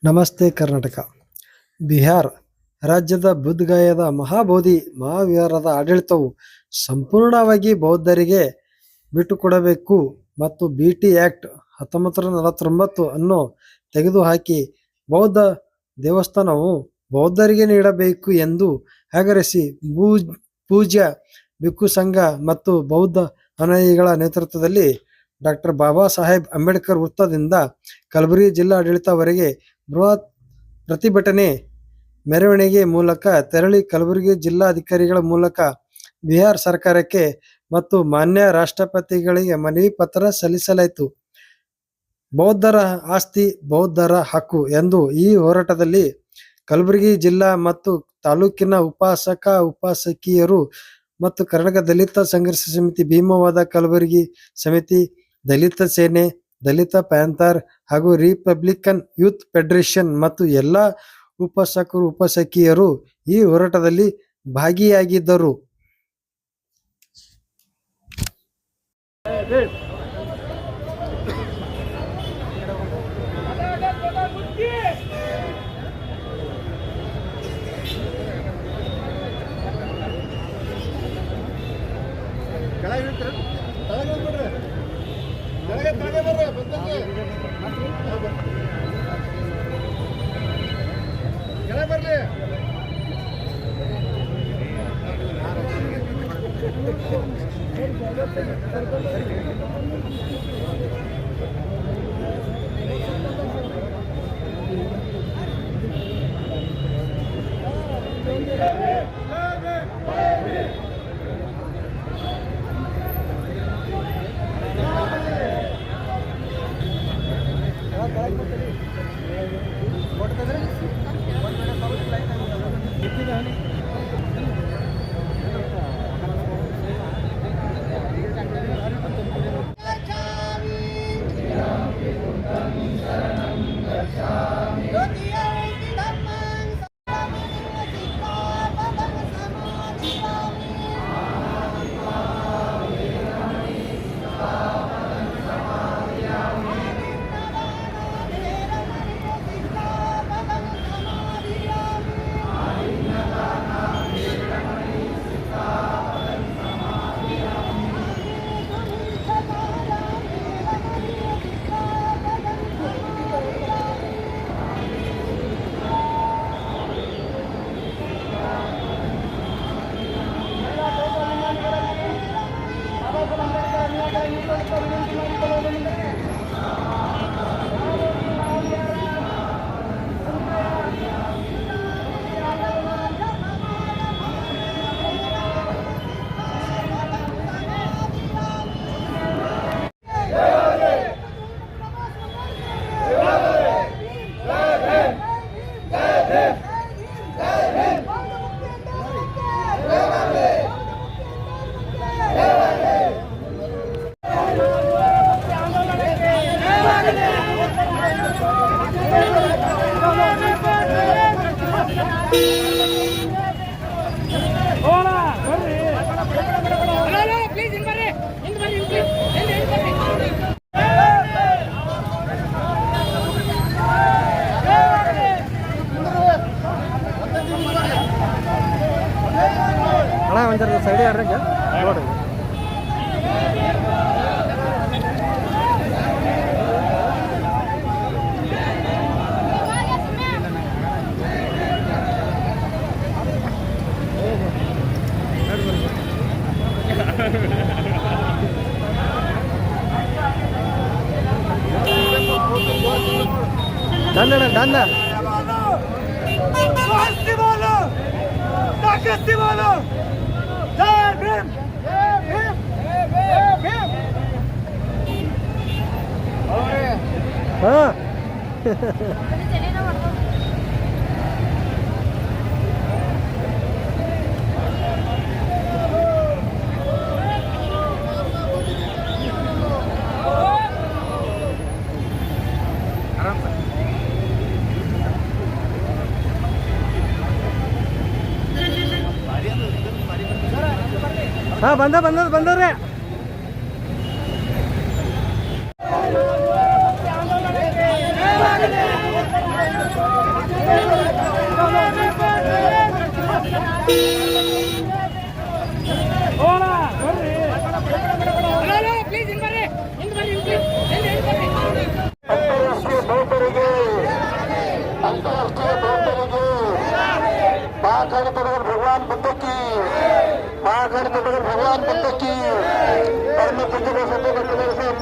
ನಮಸ್ತೆ ಕರ್ನಾಟಕ. ಬಿಹಾರ ರಾಜ್ಯದ ಬುದ್ಧಗಯಾದ ಮಹಾಬೋಧಿ ಮಹಾವಿಹಾರದ ಆಡಳಿತವು ಸಂಪೂರ್ಣವಾಗಿ ಬೌದ್ಧರಿಗೆ ಬಿಟ್ಟುಕೊಡಬೇಕು ಮತ್ತು ಬಿ.ಟಿ. ಆಕ್ಟ್ 1949 ಅನ್ನು ತೆಗೆದುಹಾಕಿ ಬೌದ್ಧ ದೇವಸ್ಥಾನವು ಬೌದ್ಧರಿಗೆ ನೀಡಬೇಕು ಎಂದು ಆಗ್ರಹಿಸಿ ಪೂಜ್ಯ ಭಿಕ್ಷು ಸಂಘ ಮತ್ತು ಬೌದ್ಧ ಅನುಯಾಯಿಗಳ ನೇತೃತ್ವದಲ್ಲಿ ಡಾ. ಬಾಬಾ ಸಾಹೇಬ್ ಅಂಬೇಡ್ಕರ್ ವೃತ್ತದಿಂದ ಕಲಬುರಗಿ ಜಿಲ್ಲಾಡಳಿತವರೆಗೆ ಬೃಹತ್ ಪ್ರತಿಭಟನೆ ಮೆರವಣಿಗೆ ಮೂಲಕ ತೆರಳಿ ಕಲಬುರಗಿ ಜಿಲ್ಲಾಧಿಕಾರಿಗಳ ಮೂಲಕ ಬಿಹಾರ ಸರ್ಕಾರಕ್ಕೆ ಮತ್ತು ಮಾನ್ಯ ರಾಷ್ಟ್ರಪತಿಗಳಿಗೆ ಮನವಿ ಪತ್ರ ಸಲ್ಲಿಸಲಾಯಿತು. ಬೌದ್ಧರ ಆಸ್ತಿ ಬೌದ್ಧರ ಹಕ್ಕು ಎಂದು ಈ ಹೋರಾಟದಲ್ಲಿ ಕಲಬುರಗಿ ಜಿಲ್ಲಾ ಮತ್ತು ತಾಲೂಕಿನ ಉಪಾಸಕಿಯರು ಮತ್ತು ಕರ್ನಾಟಕ ದಲಿತ ಸಂಘರ್ಷ ಸಮಿತಿ, ಭೀಮವಾದ ಕಲಬುರಗಿ ಸಮಿತಿ, ದಲಿತ ಸೇನೆ, ದಲಿತ ಪ್ಯಾಂಥರ್ ಹಾಗೂ ರಿಪಬ್ಲಿಕನ್ ಯೂತ್ ಫೆಡರೇಷನ್ ಮತ್ತು ಎಲ್ಲ ಉಪಾಸಕಿಯರು ಈ ಹೋರಾಟದಲ್ಲಿ ಭಾಗಿಯಾಗಿದ್ದರು. ಸೈಡ್ ನೋಡ್ರಿ ದಂಡ ಬಂದವ್ರೆ.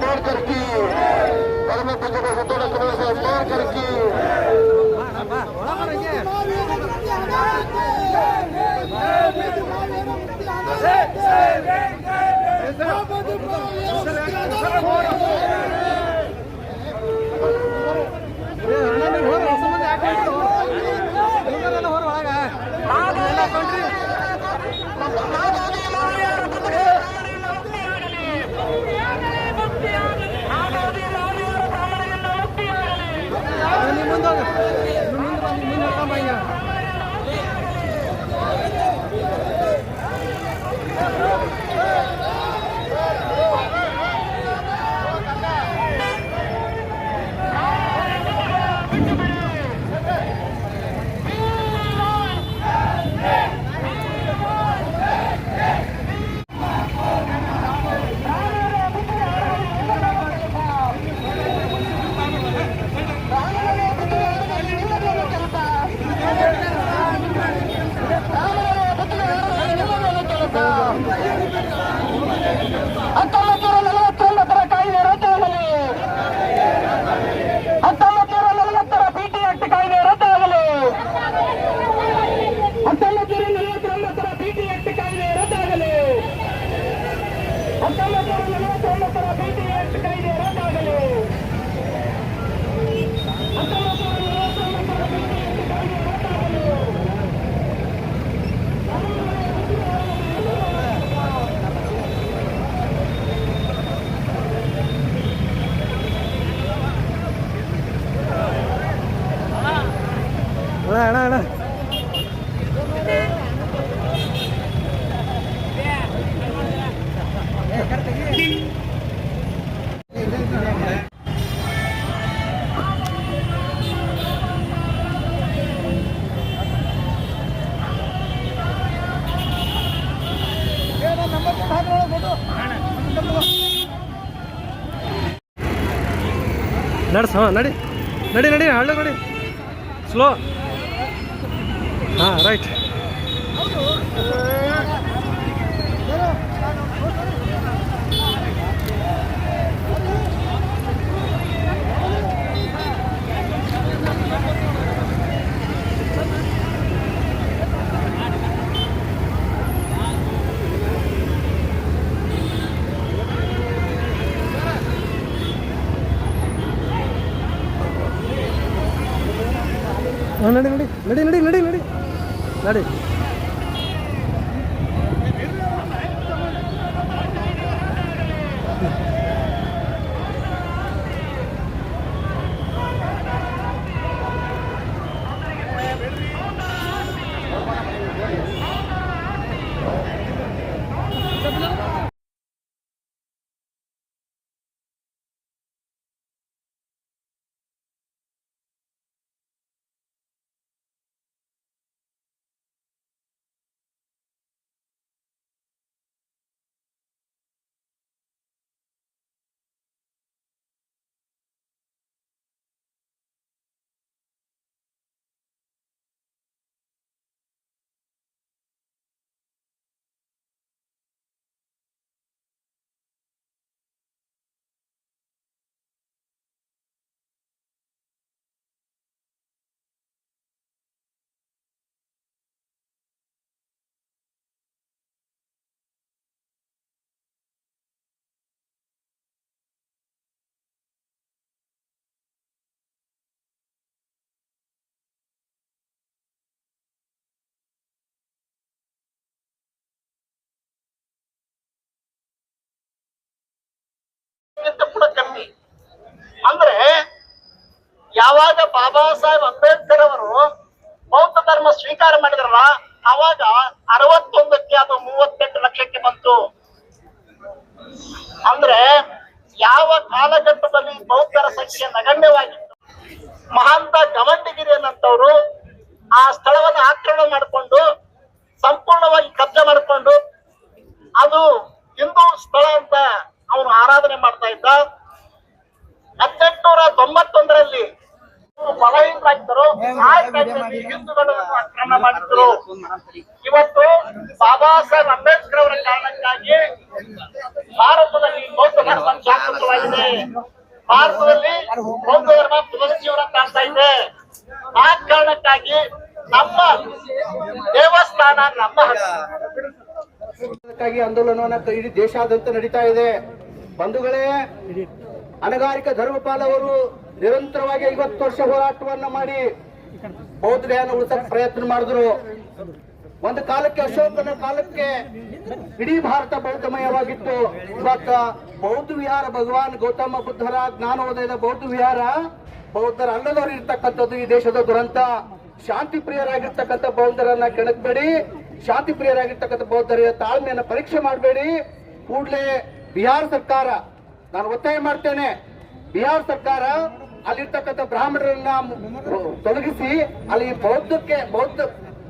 अंबेडकर की, परम पूज्य डॉक्टर अंबेडकर की। ಅಣ್ಣ ಅಣ್ಣ ನಡ್ಸ ನಡಿ ನಡಿ ನಡಿ ಹಳ್ಳ ನಡಿ ಸ್ಲೋ ಹಾಂ ರೈಟ್ ನಡಿ ನಡಿ ನಡಿ ನಡಿ ನಡಿ ನಡಿ ನಡಿ ಕೂಡ ಕಮ್ಮಿ. ಅಂದ್ರೆ ಯಾವಾಗ ಬಾಬಾ ಸಾಹೇಬ್ ಅಂಬೇಡ್ಕರ್ ಅವರು ಬೌದ್ಧ ಧರ್ಮ ಸ್ವೀಕಾರ ಮಾಡಿದ್ರಲ್ಲ ಅವಾಗ 61ಕ್ಕೆ ಅದು 38 ಲಕ್ಷಕ್ಕೆ ಬಂತು. ಅಂದ್ರೆ ಯಾವ ಕಾಲಘಟ್ಟದಲ್ಲಿ ಬೌದ್ಧರ ಸಂಖ್ಯೆ ನಗಣ್ಯವಾಗಿತ್ತು. ಮಹಾಂತ ಗಮಂಡಗಿರಿ ಅನ್ನಂತವ್ರು ಆ ಸ್ಥಳವನ್ನು ಆಕ್ರಮಣ ಮಾಡಿಕೊಂಡು ಸಂಪೂರ್ಣವಾಗಿ ಕಬ್ಜಾ ಮಾಡಿಕೊಂಡು ಅದು ಹಿಂದೂ ಸ್ಥಳ ಅಂತ ಆರಾಧನೆ ಮಾಡ್ತಾ ಇದ್ದ. 1891ರಲ್ಲಿ ಒಳಹಿಂದಾಗಿದ್ದರು. ಆ ಟೈಮ್ನಲ್ಲಿ ಹಿಂದೂಗಳನ್ನು ಆಕ್ರಮಣ ಮಾಡಿದ್ರು. ಇವತ್ತು ಬಾಬಾ ಸಾಹೇಬ್ ಅಂಬೇಡ್ಕರ್ ಅವರ ಕಾರಣಕ್ಕಾಗಿ ಭಾರತದಲ್ಲಿ ಬೌದ್ಧ ಧರ್ಮ ಜಾಗೃತವಾಗಿದೆ. ಭಾರತದಲ್ಲಿ ಬೌದ್ಧ ಧರ್ಮ ಪುನರುಜ್ಜೀವನ ಕಾಣ್ತಾ ಇದೆ. ಆ ಕಾರಣಕ್ಕಾಗಿ ನಮ್ಮ ದೇವಸ್ಥಾನ ನಮ್ಮ ಅದಕ್ಕಾಗಿ ಆಂದೋಲನವನ್ನ ಇಡೀ ದೇಶಾದ್ಯಂತ ನಡೀತಾ ಇದೆ. ಬಂಧುಗಳೇ, ಅನಗಾರಿಕ ಧರ್ಮಪಾಲ್ ಅವರು ನಿರಂತರವಾಗಿ 50 ವರ್ಷ ಹೋರಾಟವನ್ನ ಮಾಡಿ ಬೌದ್ಧ ಗಯಾನ ಉಳಿಸಕ್ ಪ್ರಯತ್ನ ಮಾಡಿದ್ರು. ಒಂದು ಕಾಲಕ್ಕೆ ಅಶೋಕನ ಕಾಲಕ್ಕೆ ಇಡೀ ಭಾರತ ಬೌದ್ಧಮಯವಾಗಿತ್ತು. ಇವತ್ತ ಬೌದ್ಧ ವಿಹಾರ ಭಗವಾನ್ ಗೌತಮ ಬುದ್ಧರ ಜ್ಞಾನೋದಯದ ಬೌದ್ಧ ವಿಹಾರ ಬೌದ್ಧರ ಅಲ್ಲದವರು ಇರ್ತಕ್ಕಂಥದ್ದು ಈ ದೇಶದ ದುರಂತ. ಶಾಂತಿ ಪ್ರಿಯರಾಗಿರ್ತಕ್ಕಂಥ ಬೌದ್ಧರನ್ನ ಕೆಣಕಬೇಡಿ, ಶಾಂತಿ ಪ್ರಿಯರಾಗಿರ್ತಕ್ಕಂಥ ಬೌದ್ಧರ ತಾಳ್ಮೆಯನ್ನ ಪರೀಕ್ಷೆ ಮಾಡಬೇಡಿ. ಕೂಡಲೇ ಬಿಹಾರ ಸರ್ಕಾರ, ನಾನು ಒತ್ತಾಯ ಮಾಡ್ತೇನೆ, ಬಿಹಾರ ಸರ್ಕಾರ ಅಲ್ಲಿರ್ತಕ್ಕಂಥ ಬ್ರಾಹ್ಮಣರನ್ನ ತೊಲಗಿಸಿ ಅಲ್ಲಿ ಬೌದ್ಧ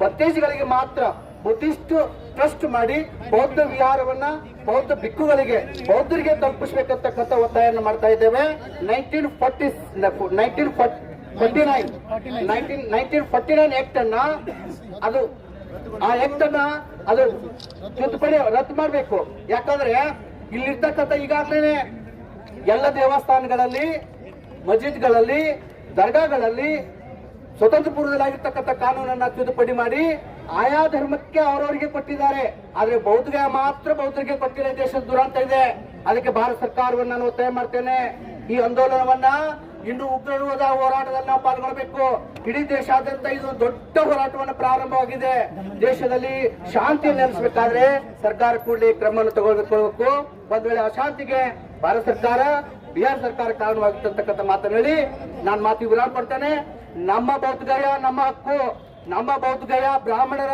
ಬತ್ತೇಜಿಗಳಿಗೆ ಮಾತ್ರ ಬುದ್ಧಿಸ್ಟ್ ಟ್ರಸ್ಟ್ ಮಾಡಿ ಬೌದ್ಧ ವಿಹಾರವನ್ನ ಬೌದ್ಧ ಭಿಕ್ಕುಗಳಿಗೆ ಬೌದ್ಧರಿಗೆ ತಲುಪಿಸಬೇಕಂತಕ್ಕಂಥ ಒತ್ತಾಯವನ್ನು ಮಾಡ್ತಾ ಇದ್ದೇವೆ. 1949 ಆಕ್ಟ್ ಅನ್ನ ಅದು ತಿದ್ದುಪಡಿ ರದ್ದು ಮಾಡಬೇಕು. ಯಾಕಂದ್ರೆ ಇಲ್ಲಿರ್ತಕ್ಕಂಥ ಈಗಾಗಲೇ ಎಲ್ಲ ದೇವಸ್ಥಾನಗಳಲ್ಲಿ, ಮಸ್ಜಿದ್ಗಳಲ್ಲಿ, ದರ್ಗಾಗಳಲ್ಲಿ ಸ್ವತಂತ್ರ ಪೂರ್ವದಲ್ಲಾಗಿರ್ತಕ್ಕಂಥ ಕಾನೂನನ್ನ ತಿದ್ದುಪಡಿ ಮಾಡಿ ಆಯಾ ಧರ್ಮಕ್ಕೆ ಅವರವರಿಗೆ ಕೊಟ್ಟಿದ್ದಾರೆ. ಆದ್ರೆ ಬೌದ್ಧಗೆ ಮಾತ್ರ ಬೌದ್ಧರಿಗೆ ಕೊಟ್ಟಿಲ್ಲ. ದೇಶದ ದುರಂತ ಇದೆ. ಅದಕ್ಕೆ ಭಾರತ ಸರ್ಕಾರವನ್ನು ನಾನು ಒತ್ತಾಯ ಮಾಡ್ತೇನೆ, ಈ ಆಂದೋಲನವನ್ನ ಇನ್ನು ಉಗ್ರವಾದ ಹೋರಾಟದಲ್ಲಿ ನಾವು ಪಾಲ್ಗೊಳ್ಳಬೇಕು. ಇಡೀ ದೇಶಾದ್ಯಂತ ಇದು ದೊಡ್ಡ ಹೋರಾಟವನ್ನು ಪ್ರಾರಂಭವಾಗಿದೆ. ದೇಶದಲ್ಲಿ ಶಾಂತಿ ನೆಲೆಸಬೇಕಾದ್ರೆ ಸರ್ಕಾರ ಕೂಡಲೇ ಕ್ರಮವನ್ನು ತಗೊಳ್ಬೇಕು. ಒಂದ್ ವೇಳೆ ಅಶಾಂತಿಗೆ ಭಾರತ ಸರ್ಕಾರ, ಬಿಹಾರ ಸರ್ಕಾರ ಕಾರಣವಾಗಿರ್ತಕ್ಕಂಥ ಮಾತನ್ನು ಹೇಳಿ ನಾನು ಮಾತಿಗೆ ವಿರಾಮ ಕೊಡ್ತೇನೆ. ನಮ್ಮ ಬೌದ್ಧ ಗಯಾ ನಮ್ಮ ಹಕ್ಕು. ನಮ್ಮ ಬೌದ್ಧ ಗಯಾ ಬ್ರಾಹ್ಮಣರ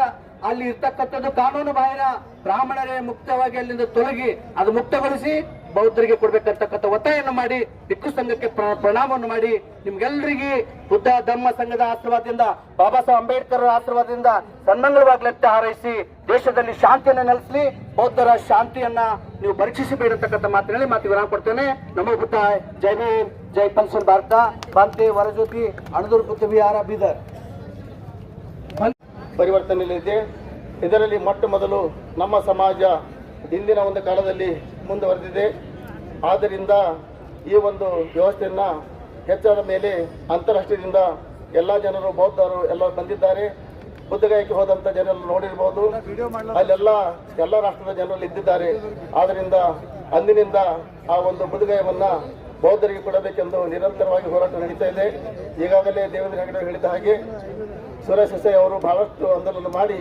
ಅಲ್ಲಿ ಇರ್ತಕ್ಕಂಥದ್ದು ಕಾನೂನು ಬಾಹಿರ. ಬ್ರಾಹ್ಮಣರೇ ಮುಕ್ತವಾಗಿ ಅಲ್ಲಿಂದ ತೊಲಗಿ ಅದು ಮುಕ್ತಗೊಳಿಸಿ ಬೌದ್ಧರಿಗೆ ಕೊಡ್ಬೇಕಂತಕ್ಕಂಥ ಒತ್ತಾಯವನ್ನು ಮಾಡಿ ಭಿಕ್ಷು ಸಂಘಕ್ಕೆ ಪ್ರಣಾಮವನ್ನು ಮಾಡಿ ನಿಮ್ಗೆಲ್ಲರಿಗೆ ಬುದ್ಧ ಧರ್ಮ ಸಂಘದ ಆಶೀರ್ವಾದದಿಂದ, ಬಾಬಾ ಸಾಹೇಬ್ ಅಂಬೇಡ್ಕರ್ ಆಶೀರ್ವಾದದಿಂದ ಸನ್ಮಂಗಳವಾಗ್ಲಂತೆ ಹಾರೈಸಿ ದೇಶದಲ್ಲಿ ಶಾಂತಿಯನ್ನು ನೆಲೆಸಲಿ. ಬೌದ್ಧರ ಶಾಂತಿಯನ್ನ ನೀವು ಪರೀಕ್ಷಿಸಬೇಕಂತಕ್ಕಂಥ ಮಾತಿನಲ್ಲಿ ವಿರಾಮ ಕೊಡ್ತೇನೆ. ನಮೋ ಬುದ್ಧ, ಜೈ ಭೀಮ್, ಜೈ ಪಂಚನ್ ಭಾರತ, ಬಾಂತೆ ವರಜ್ಯೋತಿ, ಅಣದೂರು ಬುದ್ಧ ವಿಹಾರ, ಬೀದರ್. ಪರಿವರ್ತನೆಯಲ್ಲಿದೆ. ಇದರಲ್ಲಿ ಮೊಟ್ಟ ಮೊದಲು ನಮ್ಮ ಸಮಾಜ ಇಂದಿನ ಒಂದು ಕಾಲದಲ್ಲಿ ಮುಂದುವರೆದಿದೆ. ಆದ್ದರಿಂದ ಈ ಒಂದು ವ್ಯವಸ್ಥೆಯನ್ನು ಹೆಚ್ಚಾದ ಮೇಲೆ ಅಂತಾರಾಷ್ಟ್ರೀಯದಿಂದ ಎಲ್ಲ ಜನರು, ಬೌದ್ಧರು ಎಲ್ಲ ಬಂದಿದ್ದಾರೆ. ಬುದ್ಧಗಯಕ್ಕೆ ಹೋದಂಥ ಜನರು ನೋಡಿರ್ಬೋದು, ಅಲ್ಲೆಲ್ಲ ಎಲ್ಲ ರಾಷ್ಟ್ರದ ಜನರಲ್ಲಿ ಇದ್ದಿದ್ದಾರೆ. ಆದ್ದರಿಂದ ಅಂದಿನಿಂದ ಆ ಒಂದು ಬುದ್ಧಗಯವನ್ನು ಬೌದ್ಧರಿಗೆ ಕೊಡಬೇಕೆಂದು ನಿರಂತರವಾಗಿ ಹೋರಾಟ ನಡೀತಾ ಇದೆ. ಈಗಾಗಲೇ ದೇವೇಂದ್ರ ಹೆಗಡೆ ಹೇಳಿದ ಹಾಗೆ ಸುರೇಶ್ ಸಸೈ ಅವರು ಬಹಳಷ್ಟು ಆಂದೋಲನ ಮಾಡಿ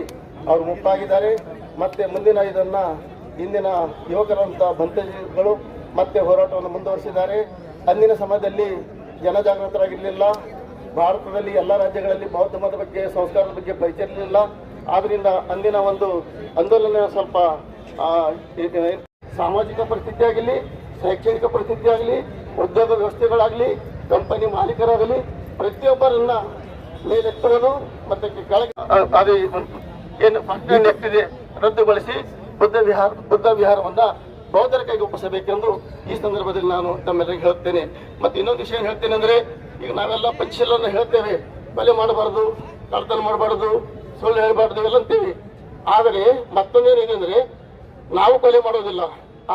ಅವರು ಮುಕ್ತಾಗಿದ್ದಾರೆ. ಮತ್ತೆ ಮುಂದಿನ ಇದನ್ನು ಇಂದಿನ ಯುವಕರಂಥ ಬಂತಜಿಗಳು ಮತ್ತೆ ಹೋರಾಟವನ್ನು ಮುಂದುವರಿಸಿದ್ದಾರೆ. ಅಂದಿನ ಸಮಯದಲ್ಲಿ ಜನಜಾಗೃತರಾಗಿರಲಿಲ್ಲ. ಭಾರತದಲ್ಲಿ ಎಲ್ಲ ರಾಜ್ಯಗಳಲ್ಲಿ ಬೌದ್ಧ ಮತದ ಬಗ್ಗೆ, ಸಂಸ್ಕಾರದ ಬಗ್ಗೆ ಪರಿಚಯ ಇರಲಿಲ್ಲ. ಆದ್ದರಿಂದ ಅಂದಿನ ಒಂದು ಆಂದೋಲನ ಸ್ವಲ್ಪ ಸಾಮಾಜಿಕ ಪರಿಸ್ಥಿತಿ ಆಗಲಿ, ಶೈಕ್ಷಣಿಕ ಪರಿಸ್ಥಿತಿ ಆಗಲಿ, ಉದ್ಯೋಗ ವ್ಯವಸ್ಥೆಗಳಾಗಲಿ, ಕಂಪನಿ ಮಾಲೀಕರಾಗಲಿ ಪ್ರತಿಯೊಬ್ಬರನ್ನ ಮೇಲೆತ್ತುವುದು ಮತ್ತು ಕೆಳಗೆ ಅದು ಏನು ಫ್ಯಾಕ್ಟರಿ ಎತ್ತಿದೆ ರದ್ದುಗೊಳಿಸಿ ಬುದ್ಧ ವಿಹಾರವನ್ನು ಬೌದ್ಧರ ಕೈಗೆ ಒಪ್ಪಿಸಬೇಕೆಂದು ಈ ಸಂದರ್ಭದಲ್ಲಿ ನಾನು ತಮ್ಮೆಲ್ಲರಿಗೆ ಹೇಳುತ್ತೇನೆ. ಮತ್ತು ಇನ್ನೊಂದು ವಿಷಯ ಹೇಳ್ತೇನೆ ಅಂದರೆ, ಈಗ ನಾವೆಲ್ಲ ಪಂಚಶೀಲವನ್ನು ಹೇಳ್ತೇವೆ, ಕೊಲೆ ಮಾಡಬಾರ್ದು, ಕಳ್ತನ ಮಾಡಬಾರ್ದು, ಸುಳ್ಳು ಹೇಳಬಾರ್ದು ಇವೆಲ್ಲ ಅಂತೀವಿ. ಆದರೆ ಮತ್ತೊಂದೇನಿದೆ ಅಂದರೆ, ನಾವು ಕೊಲೆ ಮಾಡೋದಿಲ್ಲ.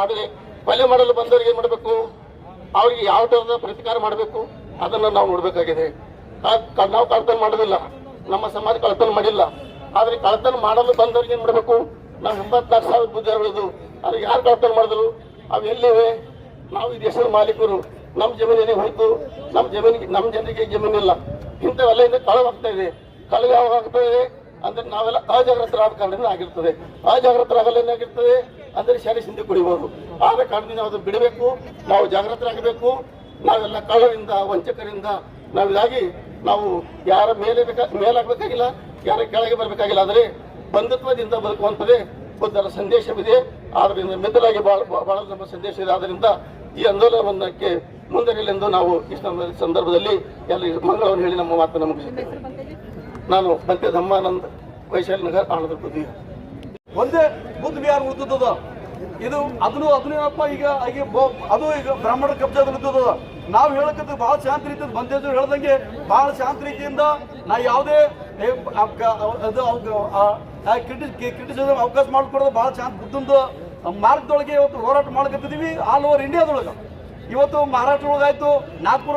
ಆದರೆ ಕೊಲೆ ಮಾಡಲು ಬಂದವರಿಗೆ ಏನು ಮಾಡಬೇಕು, ಅವರಿಗೆ ಯಾವ ಥರದ ಪ್ರತಿಕಾರ ಮಾಡಬೇಕು ಅದನ್ನು ನಾವು ನೋಡಬೇಕಾಗಿದೆ. ನಾವು ಕಳ್ತನ ಮಾಡೋದಿಲ್ಲ, ನಮ್ಮ ಸಮಾಜ ಕಳ್ತನ ಮಾಡಿಲ್ಲ. ಆದರೆ ಕಳ್ತನ ಮಾಡಲು ಬಂದವರಿಗೆ ಏನು ಮಾಡಬೇಕು, ನಾವು 84,000 ಬುದ್ಧಿಗಳಿದ್ದು ಅವ್ರಿಗೆ ಯಾರು ಕಳ್ತನ ಮಾಡಿದ್ರು, ಅವು ಎಲ್ಲಿವೆ? ನಾವು ಈ ದೇಶದ ಮಾಲೀಕರು, ನಮ್ಮ ಜಮೀನಿಗೆ ಹೋಯ್ತು, ನಮ್ಮ ಜನರಿಗೆ ಜಮೀನಿಲ್ಲ. ಇಂಥವೆಲ್ಲ ಇಂದ ಕಳವಾಗ್ತಾ ಇದೆ. ಕಳವು ಯಾವಾಗ ಆಗ್ತಾ ಇದೆ ಅಂದ್ರೆ ನಾವೆಲ್ಲ ಅಜಾಗೃತರಾದ ಕಾರಣದಿಂದ ಆಗಿರ್ತದೆ. ಅಜಾಗೃತರಾಗಲ್ಲ ಏನಾಗಿರ್ತದೆ ಅಂದ್ರೆ ಶಾಲೆ ಸಿಂಧಿ ಕುಡಿಬಹುದು. ಆದ ಕಾರಣದಿಂದ ನಾವು ಅದನ್ನು ಬಿಡಬೇಕು. ನಾವು ಜಾಗೃತರಾಗಬೇಕು. ನಾವೆಲ್ಲ ಕಳ್ಳರಿಂದ, ವಂಚಕರಿಂದ ನಾವಿದಾಗಿ ನಾವು ಯಾರ ಮೇಲಾಗಬೇಕಾಗಿಲ್ಲ, ಯಾರ ಕೆಳಗೆ ಬರಬೇಕಾಗಿಲ್ಲ. ಆದರೆ ಬಂಧುತ್ವದಿಂದ ಬದುಕುವಂಥದ್ದೇ ಬುದ್ಧರ ಸಂದೇಶವಿದೆ. ಆದ್ದರಿಂದ ಮಿತ್ರರಾಗಿ ಬಹಳ ನಮ್ಮ ಸಂದೇಶ ಇದೆ. ಆದ್ದರಿಂದ ಈ ಆಂದೋಲನಕ್ಕೆ ಮುಂದರಿಯಲೆಂದು ನಾವು ಈ ಸಂದರ್ಭದಲ್ಲಿ ಎಲ್ಲ ಮಂಗಳವನ್ನು ಹೇಳಿ ನಮ್ಮ ಮಾತನ್ನು ಮುಗಿಸುತ್ತೇವೆ. ನಾನು ಬಂತೆ ಧಮ್ಮಾನಂದ್, ವೈಶಾಲಿ ನಗರ್, ಆನಂದ ಬುದ್ಧಿ. ಒಂದೇ ಬುದ್ಧ ವಿಹಾರ ಉಳಿದದ ಇದು ಅದನ್ನೇನಪ್ಪ ಈಗ ಅದು ಈಗ ಬ್ರಾಹ್ಮಣರ ಕಬ್ಜಾದಲ್ಲಿದ್ದದ. ನಾವು ಹೇಳಕತ್ತೀವಿ ಭಾಳ ಶಾಂತ ರೀತಿಯಿಂದ ಬಂದೇಜು ಹೇಳ್ದಂಗೆ ಭಾಳ ಶಾಂತ ರೀತಿಯಿಂದ ನಾ ಯಾವುದೇ ಕ್ರಿಟಿಸಿಸಮ್ ಅವಕಾಶ ಮಾಡಿಕೊಡೋದು ಭಾಳ ಶಾಂತ ಬುದ್ಧಂದ ಮಾರ್ಗದೊಳಗೆ ಇವತ್ತು ಹೋರಾಟ ಮಾಡ್ಕತ್ತಿದ್ದೀವಿ ಆಲ್ ಓವರ್ ಇಂಡಿಯಾದೊಳಗೆ. ಇವತ್ತು ಮಹಾರಾಷ್ಟ್ರ ಒಳಗಾಯ್ತು, ನಾಗ್ಪುರ